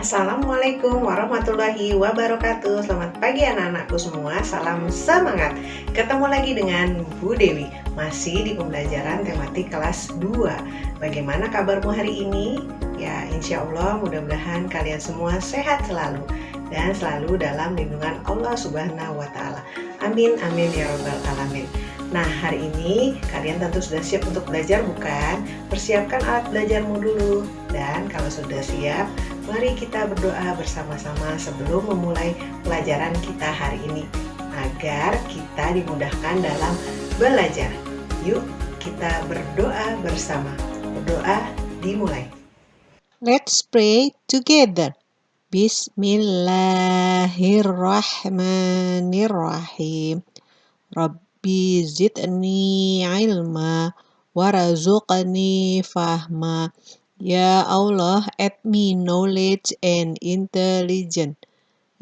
Assalamualaikum warahmatullahi wabarakatuh. Selamat pagi anak-anakku semua. Salam semangat. Ketemu lagi dengan Bu Dewi, masih di pembelajaran tematik kelas 2. Bagaimana kabarmu hari ini? Ya, insya Allah mudah-mudahan kalian semua sehat selalu dan selalu dalam lindungan Allah Subhanahu wa Ta'ala. Amin, amin ya Rabbal alamin. Nah, hari ini kalian tentu sudah siap untuk belajar, bukan? Persiapkan alat belajarmu dulu. Dan kalau sudah siap, mari kita berdoa bersama-sama sebelum memulai pelajaran kita hari ini, agar kita dimudahkan dalam belajar. Yuk, kita berdoa bersama. Berdoa dimulai. Let's pray together. Bismillahirrahmanirrahim. Rabbi zidni ilma warzuqni fahma. Ya Allah, add me knowledge and intelligence.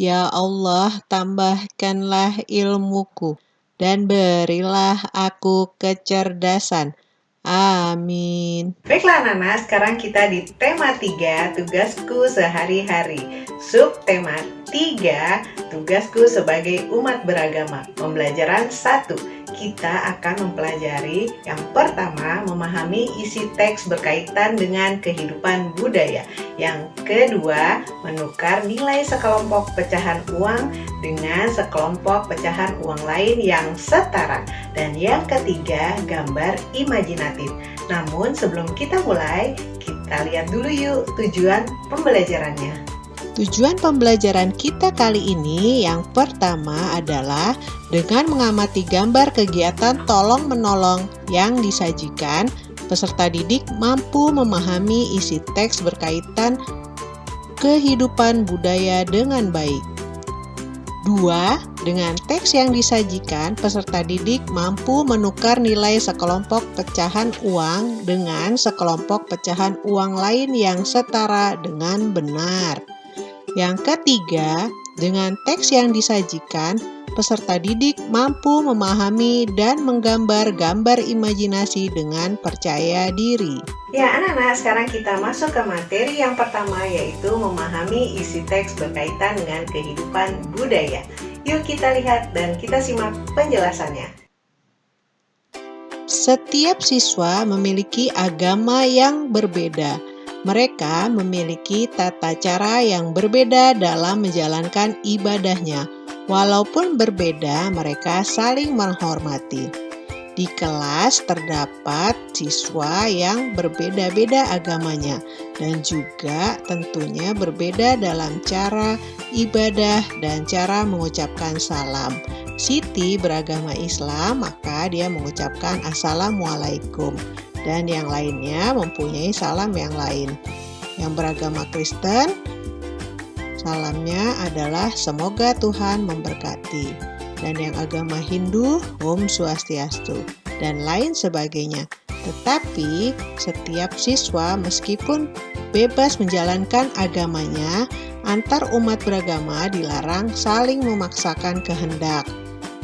Ya Allah, tambahkanlah ilmuku dan berilah aku kecerdasan. Amin. Baiklah anak-anak, sekarang kita di tema 3, tugasku sehari-hari. Subtema 3, tugasku sebagai umat beragama. Pembelajaran 1, kita akan mempelajari yang pertama, memahami isi teks berkaitan dengan kehidupan budaya. Yang kedua, menukar nilai sekelompok pecahan uang dengan sekelompok pecahan uang lain yang setara. Dan yang ketiga, gambar imajinatif. Namun sebelum kita mulai, kita lihat dulu yuk tujuan pembelajarannya. Tujuan pembelajaran kita kali ini yang pertama adalah dengan mengamati gambar kegiatan tolong-menolong yang disajikan, peserta didik mampu memahami isi teks berkaitan kehidupan budaya dengan baik. 2. Dengan teks yang disajikan, peserta didik mampu menukar nilai sekelompok pecahan uang dengan sekelompok pecahan uang lain yang setara dengan benar. Yang ketiga, dengan teks yang disajikan, peserta didik mampu memahami dan menggambar gambar imajinasi dengan percaya diri. Ya anak-anak, sekarang kita masuk ke materi yang pertama, yaitu memahami isi teks berkaitan dengan kehidupan budaya. Yuk kita lihat dan kita simak penjelasannya. Setiap siswa memiliki agama yang berbeda. Mereka memiliki tata cara yang berbeda dalam menjalankan ibadahnya. Walaupun berbeda, mereka saling menghormati. Di kelas terdapat siswa yang berbeda-beda agamanya dan juga tentunya berbeda dalam cara ibadah dan cara mengucapkan salam. Siti beragama Islam, maka dia mengucapkan Assalamualaikum. Dan yang lainnya mempunyai salam yang lain. Yang beragama Kristen, salamnya adalah semoga Tuhan memberkati. Dan yang agama Hindu, Om Swastiastu, dan lain sebagainya. Tetapi setiap siswa meskipun bebas menjalankan agamanya, antar umat beragama dilarang saling memaksakan kehendak.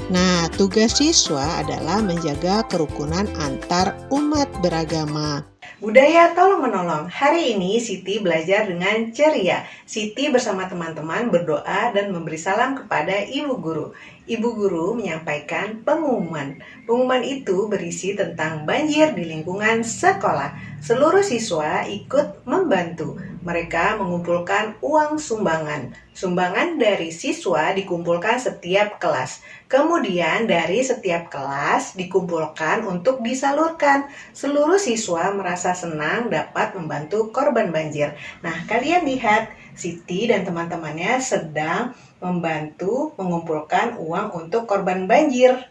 Nah, tugas siswa adalah menjaga kerukunan antar umat beragama. Budaya tolong-menolong. Hari ini Siti belajar dengan ceria. Siti bersama teman-teman berdoa dan memberi salam kepada ibu guru. Ibu guru menyampaikan pengumuman. Pengumuman itu berisi tentang banjir di lingkungan sekolah. Seluruh siswa ikut membantu. Mereka mengumpulkan uang sumbangan. Sumbangan dari siswa dikumpulkan setiap kelas. Kemudian dari setiap kelas dikumpulkan untuk disalurkan. Seluruh siswa merasa senang dapat membantu korban banjir. Nah, kalian lihat Siti dan teman-temannya sedang membantu mengumpulkan uang untuk korban banjir.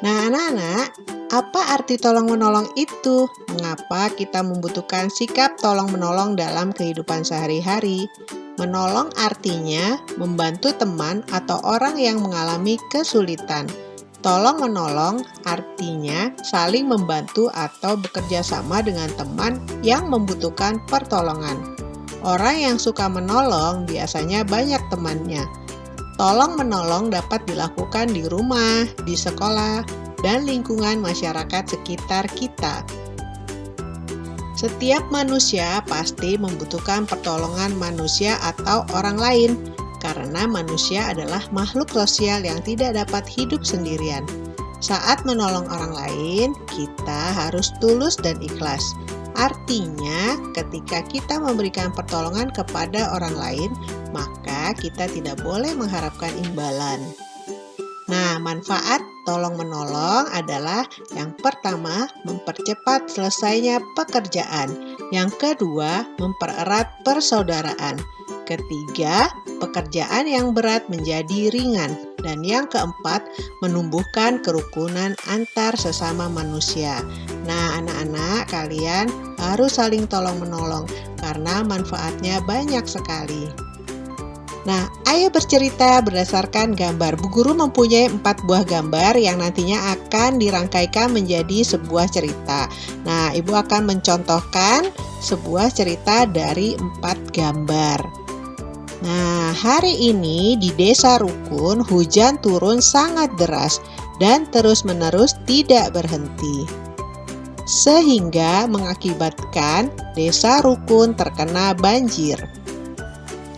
Nah, anak-anak, apa arti tolong-menolong itu? Mengapa kita membutuhkan sikap tolong-menolong dalam kehidupan sehari-hari? Menolong artinya membantu teman atau orang yang mengalami kesulitan. Tolong-menolong artinya saling membantu atau bekerja sama dengan teman yang membutuhkan pertolongan. Orang yang suka menolong biasanya banyak temannya. Tolong-menolong dapat dilakukan di rumah, di sekolah, dan lingkungan masyarakat sekitar kita. Setiap manusia pasti membutuhkan pertolongan manusia atau orang lain, karena manusia adalah makhluk sosial yang tidak dapat hidup sendirian. Saat menolong orang lain, kita harus tulus dan ikhlas. Artinya, ketika kita memberikan pertolongan kepada orang lain, maka kita tidak boleh mengharapkan imbalan. Nah, manfaat tolong-menolong adalah yang pertama, mempercepat selesainya pekerjaan. Yang kedua, mempererat persaudaraan. Ketiga, pekerjaan yang berat menjadi ringan. Dan yang keempat, menumbuhkan kerukunan antar sesama manusia. Nah, anak-anak, kalian harus saling tolong-menolong karena manfaatnya banyak sekali. Nah, ayo bercerita berdasarkan gambar. Bu Guru mempunyai 4 buah gambar yang nantinya akan dirangkaikan menjadi sebuah cerita. Nah, Ibu akan mencontohkan sebuah cerita dari 4 gambar. Nah, hari ini di Desa Rukun hujan turun sangat deras dan terus-menerus tidak berhenti, sehingga mengakibatkan Desa Rukun terkena banjir.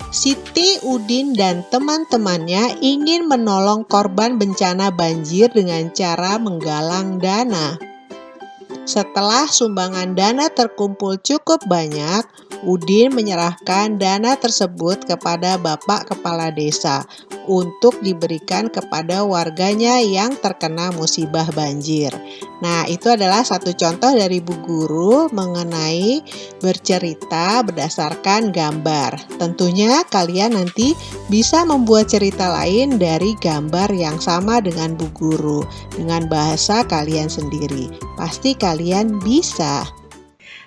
Siti, Udin, dan teman-temannya ingin menolong korban bencana banjir dengan cara menggalang dana. Setelah sumbangan dana terkumpul cukup banyak, Udin menyerahkan dana tersebut kepada Bapak Kepala Desa untuk diberikan kepada warganya yang terkena musibah banjir. Nah, itu adalah satu contoh dari Bu Guru mengenai bercerita berdasarkan gambar. Tentunya kalian nanti bisa membuat cerita lain dari gambar yang sama dengan Bu Guru, dengan bahasa kalian sendiri. Pasti kalian bisa.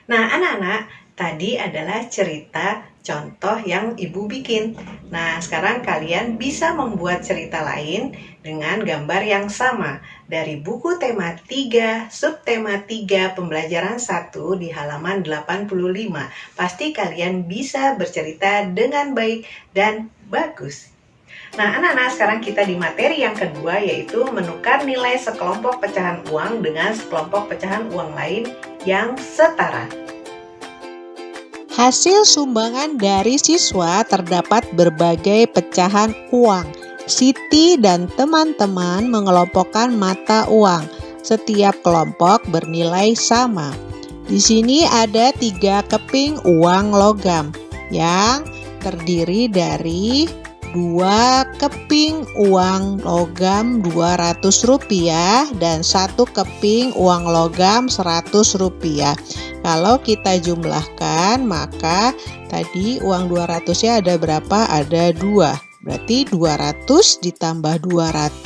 Nah, anak-anak, tadi adalah cerita contoh yang Ibu bikin. Nah, sekarang kalian bisa membuat cerita lain dengan gambar yang sama dari buku tema 3, subtema 3, pembelajaran 1 di halaman 85. Pasti kalian bisa bercerita dengan baik dan bagus. Nah, anak-anak, sekarang kita di materi yang kedua, yaitu menukar nilai sekelompok pecahan uang dengan sekelompok pecahan uang lain yang setara. Hasil sumbangan dari siswa terdapat berbagai pecahan uang. Siti dan teman-teman mengelompokkan mata uang. Setiap kelompok bernilai sama. Di sini ada 3 keping uang logam yang terdiri dari 2 keping uang logam Rp200 dan 1 keping uang logam Rp100. Kalau kita jumlahkan, maka tadi uang 200-nya ada berapa? Ada 2. Berarti 200 ditambah 200,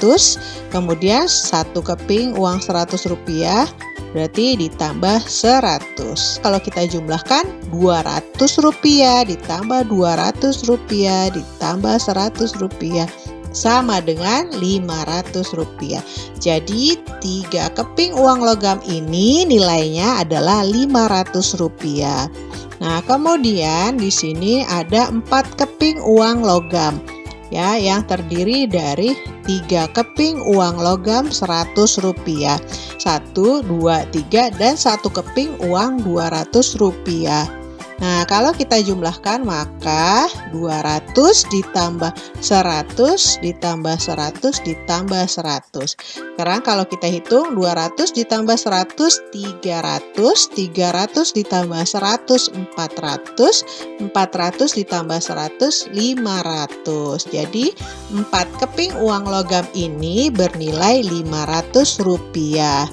kemudian 1 keping uang Rp100, berarti ditambah 100. Kalau kita jumlahkan, Rp200 ditambah Rp200 ditambah Rp100 sama dengan Rp500. Jadi 3 keping uang logam ini nilainya adalah Rp500. Nah, kemudian di sini ada 4 keping uang logam ya, yang terdiri dari 3 keping uang logam Rp100. 1, 2, 3 dan 1 keping uang Rp200. Nah, kalau kita jumlahkan, maka 200 ditambah 100 ditambah 100 ditambah 100. Sekarang kalau kita hitung, 200 ditambah 100, 300, 300 ditambah 100, 400, 400 ditambah 100, 500. Jadi, 4 keping uang logam ini bernilai Rp500.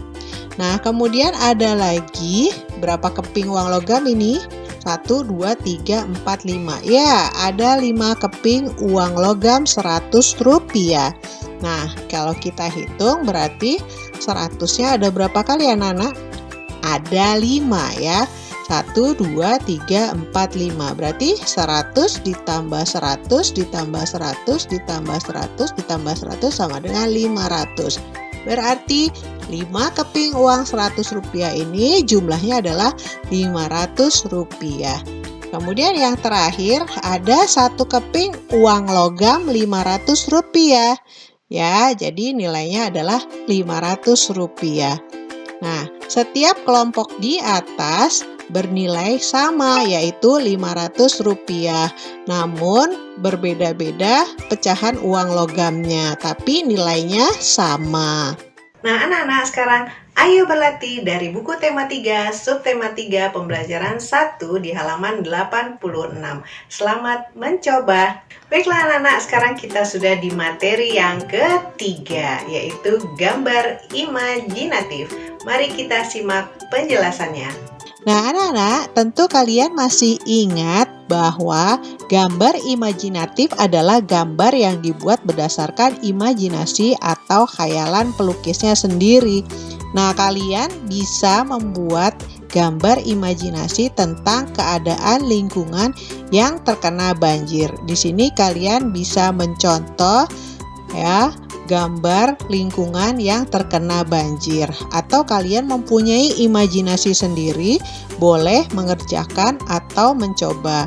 Nah, kemudian ada lagi berapa keping uang logam ini? 1, 2, 3, 4, 5. Ya, ada 5 keping uang logam Rp100. Nah, kalau kita hitung berarti 100-nya ada berapa kali ya, anak-anak? Ada 5 ya. 1, 2, 3, 4, 5. Berarti 100 ditambah 100 ditambah 100 ditambah 100 ditambah 100 sama dengan 500. Berarti 5 keping uang Rp100 ini jumlahnya adalah Rp500. Kemudian yang terakhir ada 1 keping uang logam Rp500. Ya, jadi nilainya adalah Rp500. Nah, setiap kelompok di atas bernilai sama, yaitu Rp500. Namun berbeda-beda pecahan uang logamnya, tapi nilainya sama. Nah, anak-anak, sekarang ayo berlatih dari buku tema 3, subtema 3, pembelajaran 1 di halaman 86. Selamat mencoba. Baiklah anak-anak, sekarang kita sudah di materi yang ketiga, yaitu gambar imajinatif. Mari kita simak penjelasannya. Nah, anak-anak, tentu kalian masih ingat bahwa gambar imajinatif adalah gambar yang dibuat berdasarkan imajinasi atau khayalan pelukisnya sendiri. Nah, kalian bisa membuat gambar imajinasi tentang keadaan lingkungan yang terkena banjir. Di sini kalian bisa mencontoh gambar lingkungan yang terkena banjir, atau kalian mempunyai imajinasi sendiri, boleh mengerjakan atau mencoba.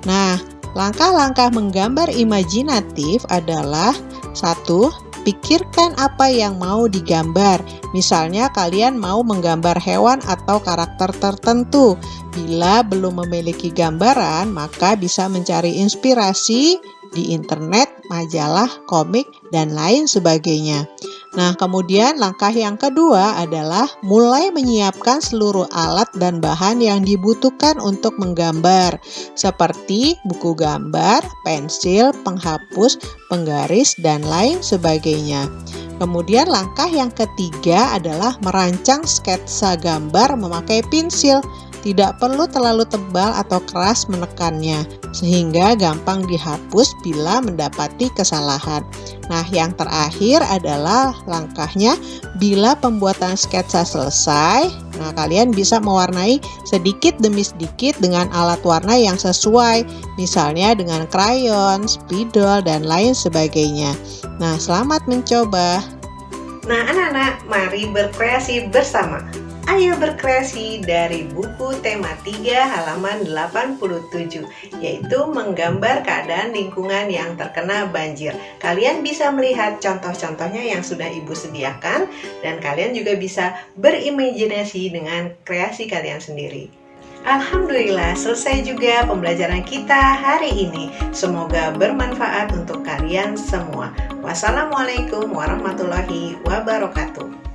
Nah, langkah-langkah menggambar imajinatif adalah 1. Pikirkan apa yang mau digambar. Misalnya kalian mau menggambar hewan atau karakter tertentu. Bila belum memiliki gambaran, maka bisa mencari inspirasi di internet, majalah, komik, dan lain sebagainya. Nah, kemudian langkah yang kedua adalah mulai menyiapkan seluruh alat dan bahan yang dibutuhkan untuk menggambar, seperti buku gambar, pensil, penghapus, penggaris, dan lain sebagainya. Kemudian langkah yang ketiga adalah merancang sketsa gambar memakai pensil. Tidak perlu terlalu tebal atau keras menekannya, sehingga gampang dihapus bila mendapati kesalahan. Nah, yang terakhir adalah langkahnya bila pembuatan sketsa selesai. Nah, kalian bisa mewarnai sedikit demi sedikit dengan alat warna yang sesuai, misalnya dengan krayon, spidol, dan lain sebagainya. Nah, selamat mencoba. Nah, anak-anak, mari berkreasi bersama. Ayo berkreasi dari buku tema 3 halaman 87, yaitu menggambar keadaan lingkungan yang terkena banjir. Kalian bisa melihat contoh-contohnya yang sudah Ibu sediakan, dan kalian juga bisa berimajinasi dengan kreasi kalian sendiri. Alhamdulillah, selesai juga pembelajaran kita hari ini. Semoga bermanfaat untuk kalian semua. Wassalamualaikum warahmatullahi wabarakatuh.